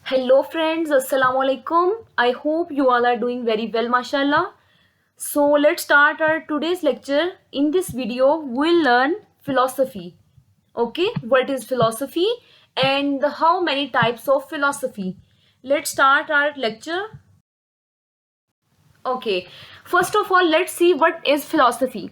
Hello friends, Assalamu alaikum. I hope you all are doing very well, mashallah. So let's start our today's lecture. In this video, we'll learn philosophy. Okay, what is philosophy and how many types of philosophy? Let's start our lecture. Okay, first of all, let's see what is philosophy.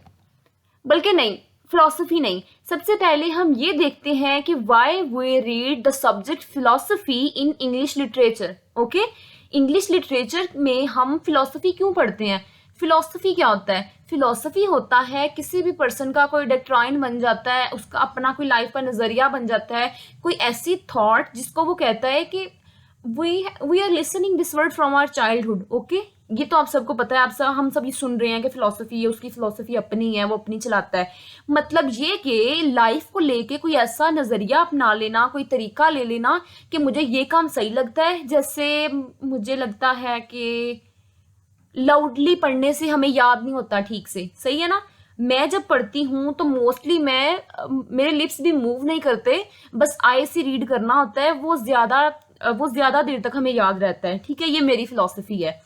बल्कि नहीं, philosophy नहीं, सबसे पहले हम ये देखते हैं कि why we read the subject philosophy in English literature. Okay, English literature में हम फिलोसफी क्यों पढ़ते हैं? फिलोसफी क्या होता है? फिलोसफी होता है किसी भी पर्सन का कोई डॉक्ट्राइन बन जाता है, उसका अपना कोई लाइफ का नज़रिया बन जाता है, कोई ऐसी थॉट जिसको वो कहता है कि we are listening this word from our childhood. Okay, ये तो आप सबको पता है, हम सब ये सुन रहे हैं कि फिलोसफी है, उसकी फिलोसफी अपनी है, वो अपनी चलाता है. मतलब ये कि लाइफ को लेके कोई ऐसा नज़रिया अपना लेना, कोई तरीका ले लेना कि मुझे ये काम सही लगता है. जैसे मुझे लगता है कि लाउडली पढ़ने से हमें याद नहीं होता ठीक से, सही है ना? मैं जब पढ़ती हूँ तो मोस्टली मेरे लिप्स भी मूव नहीं करते, बस आई से रीड करना होता है, वो ज़्यादा देर तक हमें याद रहता है. ठीक है, ये मेरी फिलॉसफी है.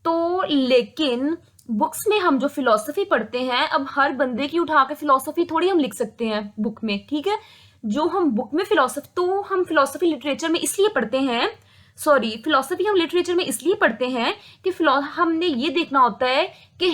तो लेकिन बुक्स में हम जो फिलॉसफी पढ़ते हैं, अब हर बंदे की उठा के फिलॉसफी थोड़ी हम लिख सकते हैं बुक में. ठीक है, जो हम बुक में हम फिलॉसफी लिटरेचर में इसलिए पढ़ते हैं, फिलॉसफी हम लिटरेचर में इसलिए पढ़ते हैं कि हमने ये देखना होता है कि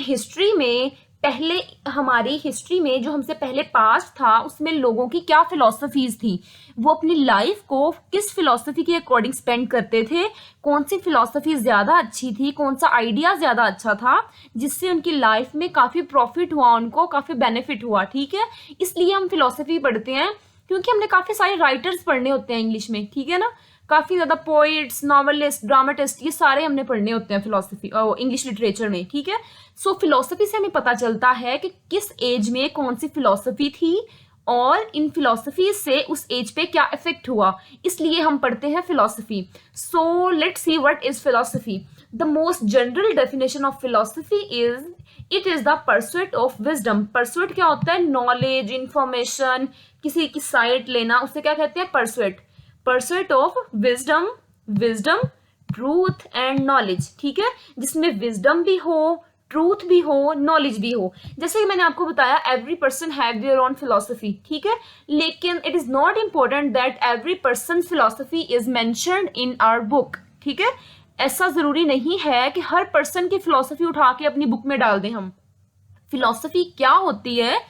हमारी हिस्ट्री में जो हमसे पहले पास्ट था उसमें लोगों की क्या फिलॉसफीज थी, वो अपनी लाइफ को किस फिलॉसफी के अकॉर्डिंग स्पेंड करते थे, कौन सी फिलॉसफी ज़्यादा अच्छी थी, कौन सा आइडिया ज़्यादा अच्छा था जिससे उनकी लाइफ में काफ़ी प्रॉफिट हुआ, उनको काफ़ी बेनिफिट हुआ. ठीक है, इसलिए हम फिलॉसफी पढ़ते हैं क्योंकि हमने काफ़ी सारे राइटर्स पढ़ने होते हैं इंग्लिश में. ठीक है ना, काफ़ी ज़्यादा पोइट्स, नॉवलिस्ट, ड्रामाटिस्ट, ये सारे हमने पढ़ने होते हैं फिलोसफी इंग्लिश लिटरेचर में. ठीक है, सो फिलोसफी से हमें पता चलता है कि किस एज में कौन सी फिलोसफी थी और इन फिलोसफी से उस एज पे क्या इफेक्ट हुआ, इसलिए हम पढ़ते हैं philosophy. So let's see what is philosophy. The most general definition of philosophy is it is the pursuit of wisdom. Pursuit क्या होता है? नॉलेज, इंफॉर्मेशन, किसी की साइट लेना, उसे क्या कहते हैं? Pursuit. Pursuit of wisdom, truth and knowledge. ठीक है, जिसमें विजडम भी हो, ट्रूथ भी हो, नॉलेज भी हो. जैसे कि मैंने आपको बताया, every person have their own philosophy. ठीक है, लेकिन it is not important that every person philosophy is mentioned in our book. ठीक है, ऐसा जरूरी नहीं है कि हर पर्सन की फिलोसफी उठा के अपनी बुक में डाल दें हम. फिलोसफी क्या होती है?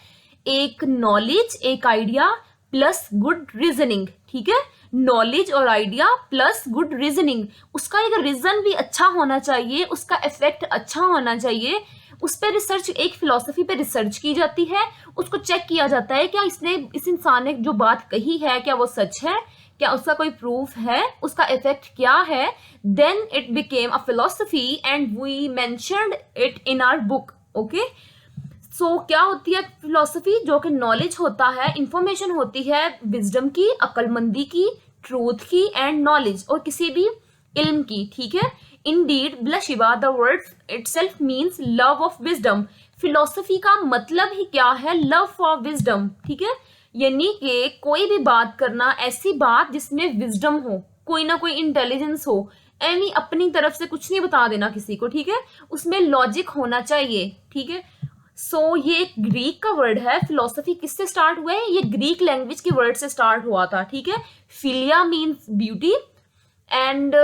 एक नॉलेज, एक आइडिया प्लस गुड रीजनिंग. ठीक है, नॉलेज और आइडिया प्लस गुड रीजनिंग. उसका एक रीजन भी अच्छा होना चाहिए, उसका इफेक्ट अच्छा होना चाहिए. उस पर रिसर्च, एक फिलोसफी पे रिसर्च की जाती है, उसको चेक किया जाता है क्या इस इंसान ने जो बात कही है क्या वो सच है, क्या उसका कोई प्रूफ है, उसका इफेक्ट क्या है. Then it became a philosophy and we mentioned it in our book. Okay, so क्या होती है फिलोसफी? जो कि नॉलेज होता है, इंफॉर्मेशन होती है विजडम की, अक्लमंदी की, ट्रूथ की एंड नॉलेज, और किसी भी इल्म की. ठीक है, इंडीड बिलाशिबा the word itself means love of wisdom. Philosophy का मतलब ही क्या है? Love for wisdom. ठीक है, यानी कि कोई भी बात करना, ऐसी बात जिसमें विजडम हो, कोई ना कोई इंटेलिजेंस हो, एनी अपनी तरफ से कुछ नहीं बता देना किसी को. ठीक है, उसमें लॉजिक होना चाहिए. ठीक है, ये एक ग्रीक का वर्ड है. फिलोसफी किससे स्टार्ट हुआ है? ये ग्रीक लैंग्वेज के वर्ड से स्टार्ट हुआ था. ठीक है, philia means beauty and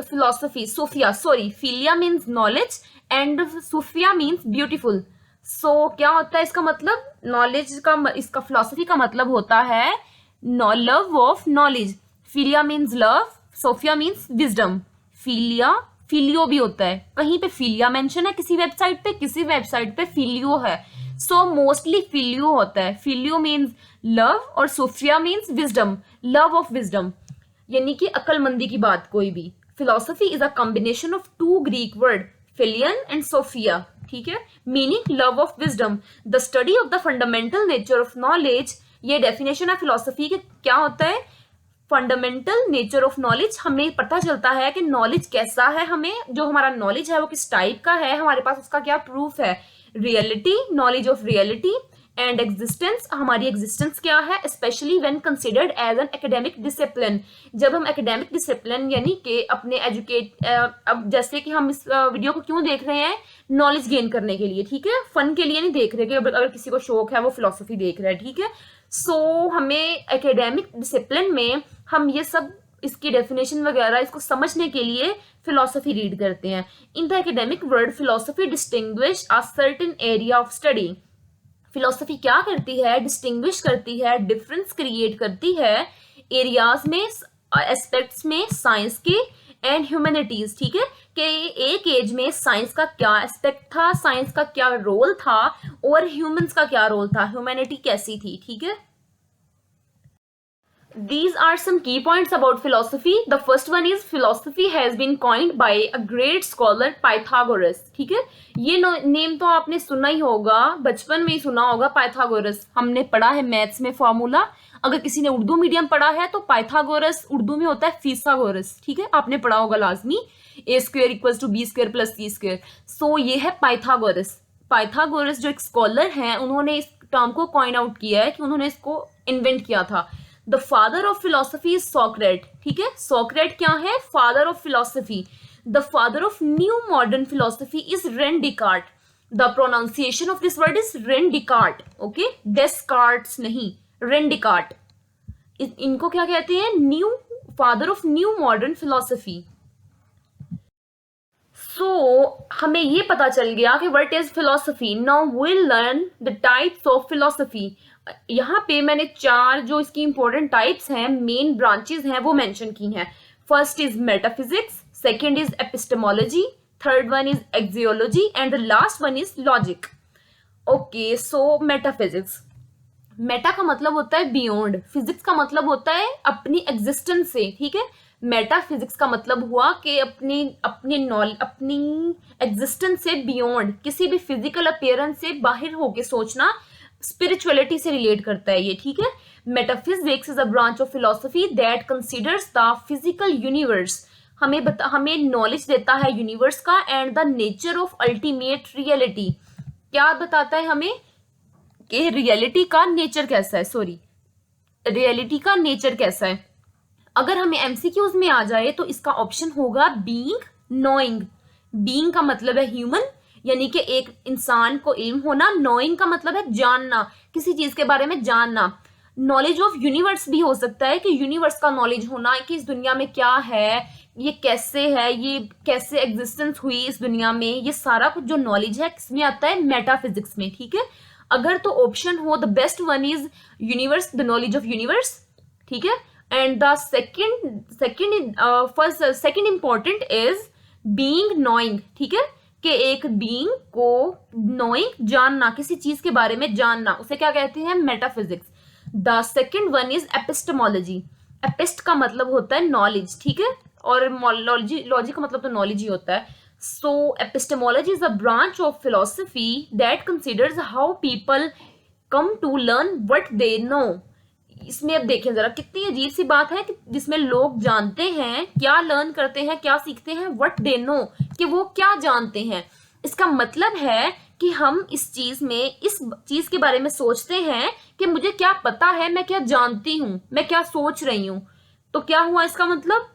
philosophy, sophia, philia means knowledge and sophia means beautiful. क्या होता है इसका मतलब? नॉलेज का, इसका फिलोसफी का मतलब होता है love of knowledge. Philia means love, Sophia means wisdom. फिलियो भी होता है, कहीं पे फिलिया मेंशन है किसी वेबसाइट पे फिलियो है. मोस्टली फिलियो होता है. फिलियो मीन्स लव और Sophia means wisdom, love of wisdom, यानी कि अक्लमंदी की बात कोई भी. Philosophy is a combination of two Greek word, फिलियन एंड सोफिया. ठीक है, meaning love of wisdom, the study of the fundamental nature of knowledge. ये डेफिनेशन है फिलोसफी के. क्या होता है फंडामेंटल नेचर ऑफ नॉलेज? हमें पता चलता है कि नॉलेज कैसा है, हमें जो हमारा नॉलेज है वो किस टाइप का है, हमारे पास उसका क्या प्रूफ है. Reality, knowledge of reality and existence, हमारी एग्जिस्टेंस क्या है, especially when considered as an academic discipline, जब हम एकेडमिक डिसिप्लिन यानी कि अपने अब जैसे कि हम इस वीडियो को क्यों देख रहे हैं, नॉलेज गेन करने के लिए, ठीक है, फन के लिए नहीं देख रहे कि अगर किसी को शौक है वो फिलोसफी देख रहा है, ठीक है। सो हमें एकेडमिक डिसिप्लिन में हम ये सब इसकी डेफिनेशन वगैरह इसको समझने के लिए फिलोसफी रीड करते हैं। In the academic world philosophy distinguish a certain area of study, philosophy क्या करती है, डिस्टिंग्विश करती है, डिफरेंस क्रिएट करती है एरियाज में, एस्पेक्ट्स में, साइंस के एंड ह्यूमैनिटीज, ठीक है, कि एक एज में साइंस का क्या एस्पेक्ट था, साइंस का क्या रोल था और ह्यूमंस का क्या रोल था, ह्यूमैनिटी कैसी थी, ठीक है। These are some key points about philosophy. The first one is philosophy has been coined by a great scholar Pythagoras. ठीक है, ये नेम तो आपने सुना ही होगा, बचपन में ही सुना होगा, पाइथागोरस। हमने पढ़ा है मैथ्स में फॉर्मूला। अगर किसी ने उर्दू मीडियम पढ़ा है तो पाइथागोरस उर्दू में होता है फीसागोरस, ठीक है, आपने पढ़ा होगा लाजमी, a² = b² + c²। सो ये है पाइथागोरस। पाइथागोरस जो एक स्कॉलर हैं, उन्होंने इस टर्म को कॉइन आउट किया है, कि उन्होंने इसको इन्वेंट किया था। The father of philosophy is Socrates, ठीक है, सॉक्रेट क्या है, father of philosophy. The father of new modern philosophy is Rene Descartes. The pronunciation of this word is Rene Descartes, okay, Descartes नहीं, रेन डिकार्ट। इनको क्या कहते हैं, new father of new modern philosophy. सो हमें ये पता चल गया कि what is philosophy. Now will learn the types of philosophy. यहाँ पे मैंने 4 जो इसकी इंपॉर्टेंट टाइप्स हैं, मेन ब्रांचेस हैं, वो मेंशन की हैं। First is metaphysics, second is epistemology, third one is axiology and the last one is logic. Okay, so metaphysics, Meta का मतलब होता है बियॉन्ड, फिजिक्स का मतलब होता है अपनी एग्जिस्टेंस से, ठीक है। मेटाफिजिक्स का मतलब हुआ कि अपनी एग्जिस्टेंस से बियॉन्ड, किसी भी फिजिकल अपीयरेंस से बाहर होके सोचना, स्पिरिचुअलिटी से रिलेट करता है ये, ठीक है। Metaphysics is a branch of philosophy that considers the physical universe, हमें नॉलेज देता है यूनिवर्स का and the nature of ultimate reality. क्या बताता है हमें कि रियलिटी का नेचर कैसा है, रियलिटी का नेचर कैसा है। अगर हमें एमसीक्यूज में आ जाए तो इसका ऑप्शन होगा बीइंग, नोइंग। बीइंग का मतलब है ह्यूमन, यानी कि एक इंसान को इल्म होना, नोइंग का मतलब है जानना, किसी चीज के बारे में जानना। नॉलेज ऑफ यूनिवर्स भी हो सकता है, कि यूनिवर्स का नॉलेज होना, कि इस दुनिया में क्या है, ये कैसे है, ये कैसे एग्जिस्टेंस हुई इस दुनिया में, ये सारा कुछ जो नॉलेज है किसमें आता है, मेटाफिजिक्स में, ठीक है। अगर तो ऑप्शन हो, the best one is universe, the knowledge of universe, ठीक है। And the second important is being, knowing, ठीक है, कि एक बीइंग को नोइंग, जानना, किसी चीज के बारे में जानना, उसे क्या कहते हैं, metaphysics. The second one is epistemology. एपिस्ट का मतलब होता है नॉलेज, ठीक है, और लॉजी का मतलब तो नॉलेज ही होता है। So epistemology is a branch of philosophy that considers how people come to learn what they know. इसमें अब देखें जरा, कितनी अजीब सी बात है कि जिसमें लोग जानते हैं, क्या लर्न करते हैं, क्या सीखते हैं, व्हाट दे नो, कि वो क्या जानते हैं। इसका मतलब है कि हम इस चीज के बारे में सोचते हैं कि मुझे क्या पता है, मैं क्या जानती हूं, मैं क्या सोच रही हूं। तो क्या हुआ इसका मतलब,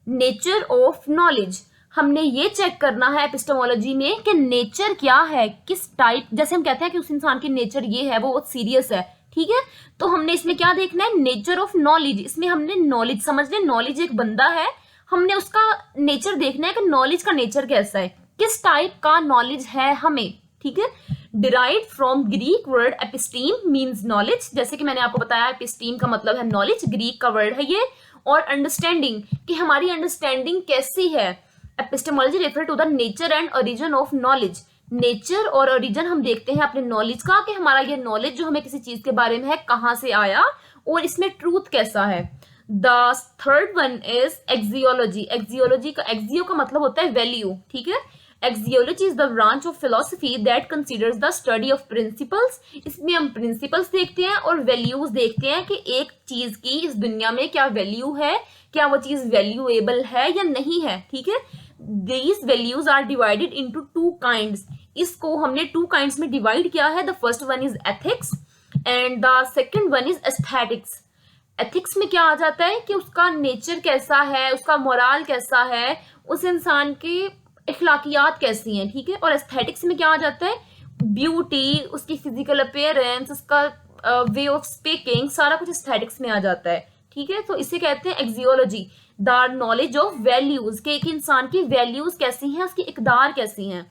नेचर ऑफ नॉलेज। हमने ये चेक करना है एपिस्टेमोलॉजी में कि नेचर क्या है, किस टाइप, जैसे हम कहते हैं कि उस इंसान की नेचर ये है, वो बहुत सीरियस है, ठीक है। तो हमने इसमें क्या देखना है, नेचर ऑफ नॉलेज। इसमें हमने नॉलेज समझना है, नॉलेज एक बंदा है, हमने उसका नेचर देखना है कि नॉलेज का नेचर कैसा है, किस टाइप का नॉलेज है हमें, ठीक है। Derived from Greek word episteme means knowledge, जैसे कि मैंने आपको बताया एपिस्टीम का मतलब है नॉलेज, ग्रीक का वर्ड है ये। और अंडरस्टैंडिंग, कि हमारी अंडरस्टैंडिंग कैसी है। Epistemology refer to the nature and origin of knowledge. Nature और ओरिजिन हम देखते हैं अपने नॉलेज का, कि हमारा ये नॉलेज जो हमें किसी चीज के बारे में है कहाँ से आया और इसमें ट्रूथ कैसा है। The third one is axiology. Axiology का, एक्सियो का मतलब होता है वैल्यू, ठीक है। Axiology is the branch of philosophy that considers the study of principles. इसमें हम प्रिंसिपल्स देखते हैं और वैल्यूज देखते हैं कि एक चीज की इस दुनिया में क्या वैल्यू है, क्या वो चीज वैल्यूएबल है या नहीं है, ठीक है। These values are divided into 2 kinds. इसको हमने 2 काइंड्स में डिवाइड किया है। The first one is ethics and the second one is aesthetics. Ethics में क्या आ जाता है कि उसका नेचर कैसा है, उसका मोरल कैसा है, उस इंसान की अखलाकियात कैसी हैं, ठीक है। और एस्थेटिक्स में क्या आ जाता है, ब्यूटी, उसकी फिजिकल अपीयरेंस, उसका वे ऑफ स्पीकिंग, सारा कुछ एस्थेटिक्स में आ जाता है, ठीक है। तो इसे कहते हैं axiology, the knowledge of values, कि एक इंसान की वैल्यूज कैसी हैं, उसकी इकदार कैसी हैं।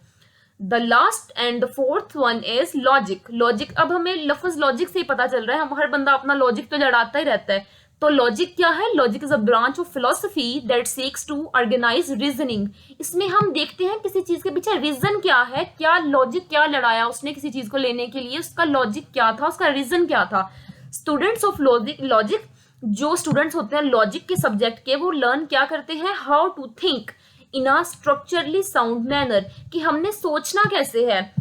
The last and the fourth one is logic. Logic, अब हमें लफ्ज लॉजिक से ही पता चल रहा है, हम हर बंदा अपना लॉजिक तो लड़ाता ही रहता है। तो लॉजिक क्या है, logic is a branch of philosophy that seeks to organise reasoning. इसमें हम देखते हैं किसी चीज के पीछे रीजन क्या है, क्या लॉजिक, क्या लड़ाया उसने किसी चीज को लेने के लिए, उसका लॉजिक क्या था, उसका रीजन क्या था। स्टूडेंट्स ऑफ लॉजिक, जो स्टूडेंट्स होते हैं लॉजिक के सब्जेक्ट के, वो लर्न क्या करते हैं, how to think in a structurally sound manner, कि हमने सोचना कैसे है।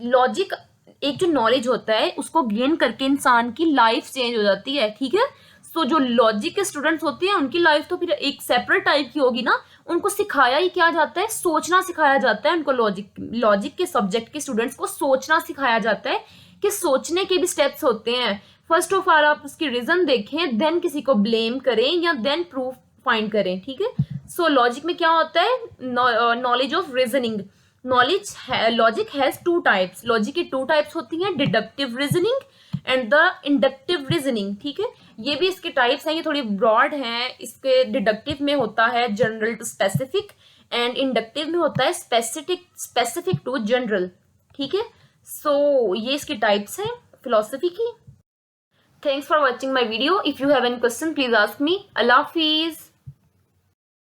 लॉजिक एक जो नॉलेज होता है उसको गेन करके इंसान की लाइफ चेंज हो जाती है, ठीक है। सो जो लॉजिक के स्टूडेंट्स होते हैं उनकी लाइफ तो फिर एक सेपरेट टाइप की होगी ना, उनको सिखाया ही क्या जाता है, सोचना सिखाया जाता है उनको। लॉजिक के सब्जेक्ट के स्टूडेंट्स को सोचना सिखाया जाता है कि सोचने के भी स्टेप्स होते हैं। फर्स्ट ऑफ ऑल आप उसकी रीजन देखें, देन किसी को ब्लेम करें या देन प्रूफ फाइंड करें, ठीक है। सो लॉजिक में क्या होता है, knowledge of reasoning. Logic has 2 types, logic की 2 टाइप्स होती हैं, deductive reasoning and the inductive reasoning, ठीक है। ये भी इसके टाइप्स हैं, ये थोड़ी ब्रॉड हैं। इसके डिडक्टिव में होता है general to specific and inductive में होता है स्पेसिफिक टू जनरल, ठीक है। सो ये इसकी टाइप्स हैं फिलोसफी की। Thanks for watching my video. If you have any question, please ask me. Allah Hafiz.